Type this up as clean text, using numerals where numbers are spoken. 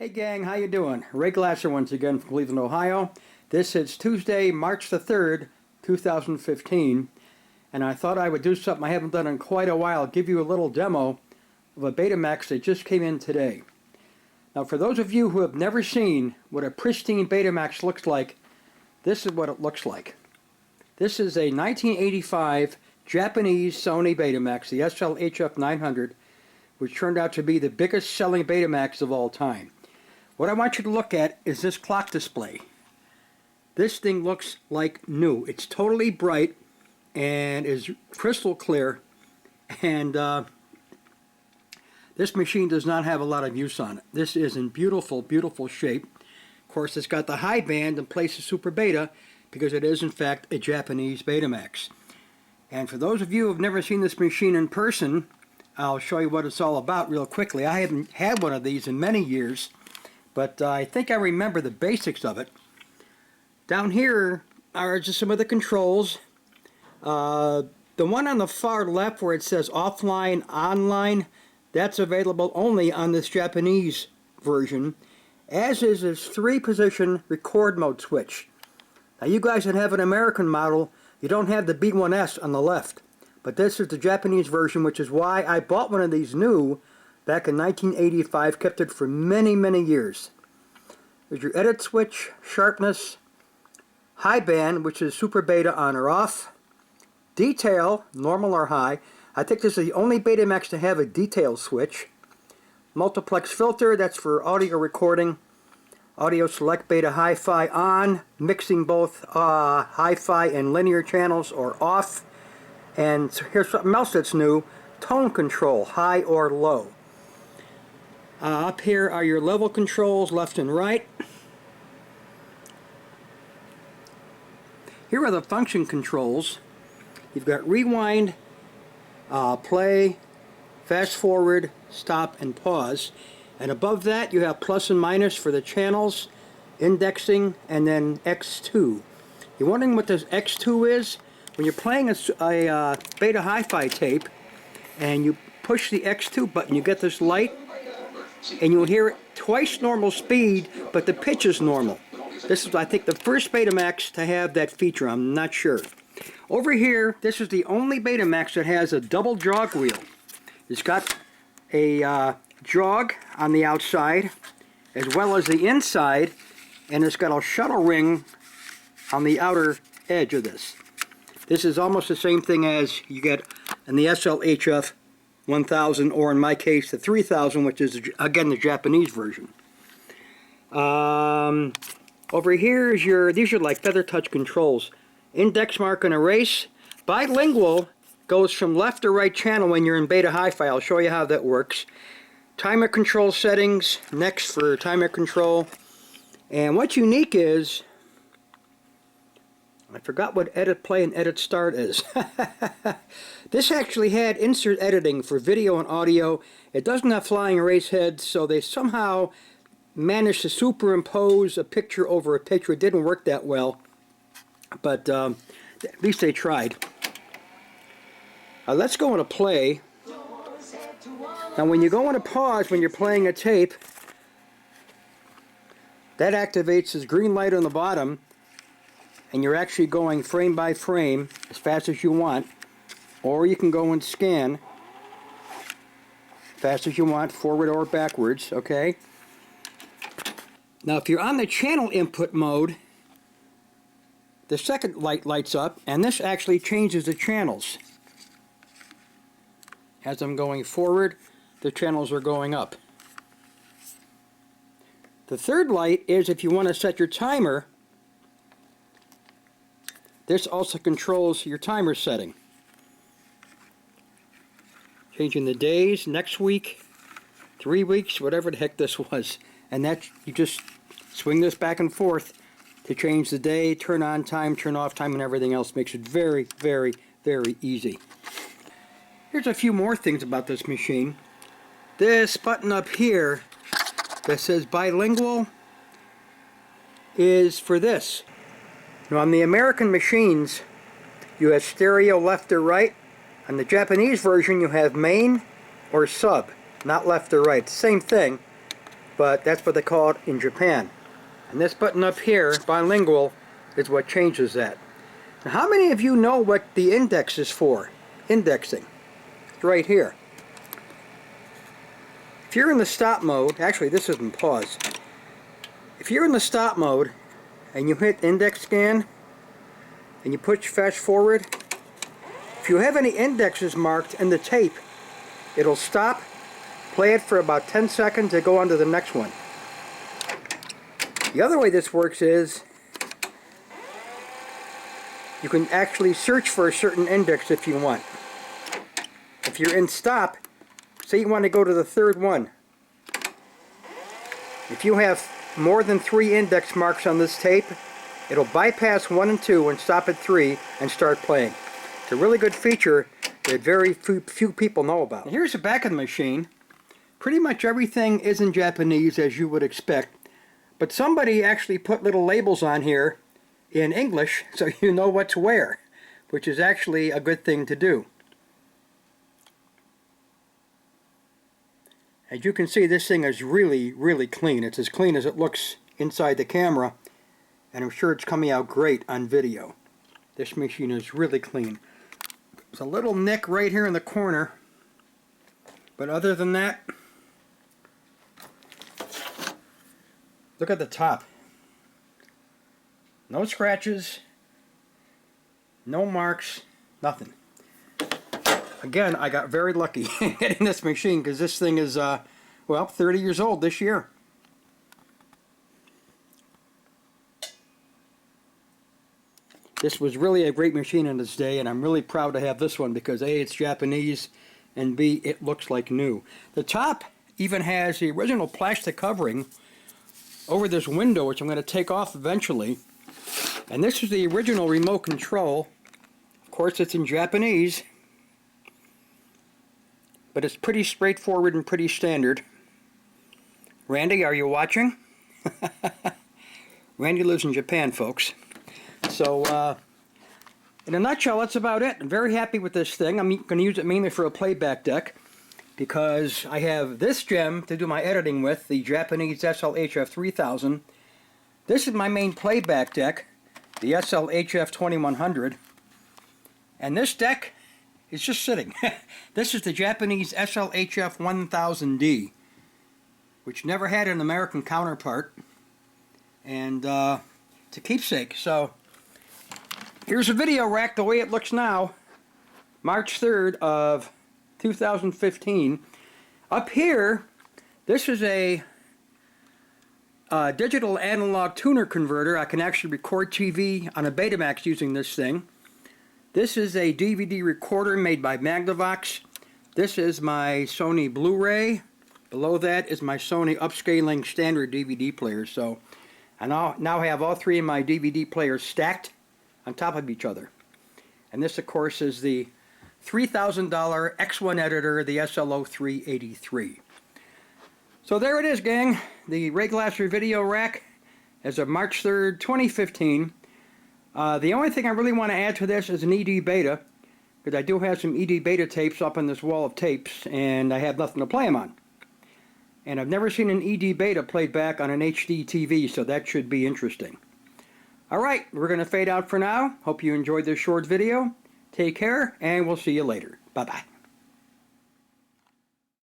Hey gang, how you doing? Ray Glasser once again from Cleveland, Ohio. This is Tuesday, March the 3rd, 2015, and I thought I would do something I haven't done in quite a while, give you a little demo of a Betamax that just came in today. Now for those of you who have never seen what a pristine Betamax looks like, this is what it looks like. This is a 1985 Japanese Sony Betamax, the SL-HF900, which turned out to be the biggest selling Betamax of all time. What I want you to look at is this clock display. This thing looks like new. It's totally bright and is crystal clear, and this machine does not have a lot of use on it. This is in beautiful, beautiful shape. Of course, it's got the high band in place of SuperBeta because it is in fact a Japanese Betamax. And for those of you who have never seen this machine in person, I'll show you what it's all about real quickly. I haven't had one of these in many years, but I think I remember the basics of it. Down here are just some of the controls. The one on the far left where it says offline, online, that's available only on this Japanese version, as is this 3-position record mode switch. Now you guys that have an American model, you don't have the B1S on the left. But this is the Japanese version, which is why I bought one of these new back in 1985, kept it for many, many years. There's your edit switch, sharpness, high band, which is SuperBeta on or off, detail, normal or high. I think this is the only Betamax to have a detail switch. Multiplex filter, that's for audio recording. Audio select BetaHiFi on, mixing both hi-fi and linear channels or off. And here's something else that's new, tone control, high or low. Up here are your level controls, left and right. Here are the function controls. You've got rewind, play, fast forward, stop, and pause. And above that you have plus and minus for the channels, indexing, and then X2. You're wondering what this X2 is? When you're playing a BetaHiFi tape and you push the X2 button, you get this light and you'll hear it twice normal speed, but the pitch is normal. This is, I think, the first Betamax to have that feature. I'm not sure. Over here, this is the only Betamax that has a double jog wheel. It's got a jog on the outside as well as the inside, and it's got a shuttle ring on the outer edge of this. This is almost the same thing as you get in the SL-HF900, or in my case the 3000, which is again the Japanese version. Over here is these are like feather touch controls. Index, mark, and erase. Bilingual goes from left to right channel when you're in BetaHiFi. I'll show you how that works. Timer control settings, next for timer control. And what's unique is, I forgot what edit play and edit start is. This actually had insert editing for video and audio. It doesn't have flying erase heads, so they somehow managed to superimpose a picture over a picture. It didn't work that well, but at least they tried. Let's go into play. Now when you go into pause when you're playing a tape, that activates this green light on the bottom, and you're actually going frame by frame as fast as you want, or you can go and scan fast as you want, forward or backwards, okay? Now if you're on the channel input mode, the second light lights up, and this actually changes the channels. As I'm going forward, the channels are going up. The third light is if you want to set your timer. This also controls your timer setting. Changing the days, next week, 3 weeks, whatever the heck this was. And that, you just swing this back and forth to change the day, turn on time, turn off time, and everything else. Makes it very, very, very easy. Here's a few more things about this machine. This button up here that says bilingual is for this. Now on the American machines, you have stereo left or right. On the Japanese version, you have main or sub, not left or right. Same thing. but that's what they call it in Japan. And this button up here, Bilingual, is what changes that. Now, how many of you know what the index is for? Indexing. It's right here. If you're in the stop mode, actually this is in pause. If you're in the stop mode and you hit index scan and you push fast forward, if you have any indexes marked in the tape, it'll stop, play it for about 10 seconds, and go on to the next one. The other way this works is you can actually search for a certain index if you want. If you're in stop, say you want to go to the third one. If you have more than 3 index marks on this tape, it'll bypass 1 and 2 and stop at 3 and start playing. It's a really good feature that very few people know about. Now here's the back of the machine. Pretty much everything is in Japanese, as you would expect, but somebody actually put little labels on here in English so you know what's where, which is actually a good thing to do. As you can see, this thing is really, really clean. It's as clean as it looks inside the camera, and I'm sure it's coming out great on video. This machine is really clean. There's a little nick right here in the corner, but other than that, look at the top. No scratches, no marks, nothing. Again, I got very lucky getting this machine because this thing is, well, 30 years old this year. This was really a great machine in its day, and I'm really proud to have this one because A, it's Japanese, and B, it looks like new. The top even has the original plastic covering over this window, which I'm going to take off eventually. And this is the original remote control. Of course, it's in Japanese, but it's pretty straightforward and pretty standard. Randy, are you watching? Randy lives in Japan, folks. So, in a nutshell, that's about it. I'm very happy with this thing. I'm going to use it mainly for a playback deck because I have this gem to do my editing with, the Japanese SL-HF900. This is my main playback deck, the SL-HF900. And this deck is just sitting. This is the Japanese SL-HF1000D, which never had an American counterpart. And it's a keepsake. So here's a video rack the way it looks now, March 3rd of 2015. Up here, this is a digital analog tuner converter. I can actually record TV on a Betamax using this thing. This is a DVD recorder made by Magnavox. This is my Sony Blu-ray. Below that is my Sony upscaling standard DVD player. So I now have all 3 of my DVD players stacked on top of each other. And this, of course, is the $3,000 X1 editor, the SL-0383. So there it is, gang. The Ray Glasser video rack as of March 3rd, 2015. The only thing I really want to add to this is an ED Beta, because I do have some ED Beta tapes up on this wall of tapes, and I have nothing to play them on. And I've never seen an ED Beta played back on an HD TV, so that should be interesting. Alright, we're going to fade out for now. Hope you enjoyed this short video. Take care, and we'll see you later. Bye-bye.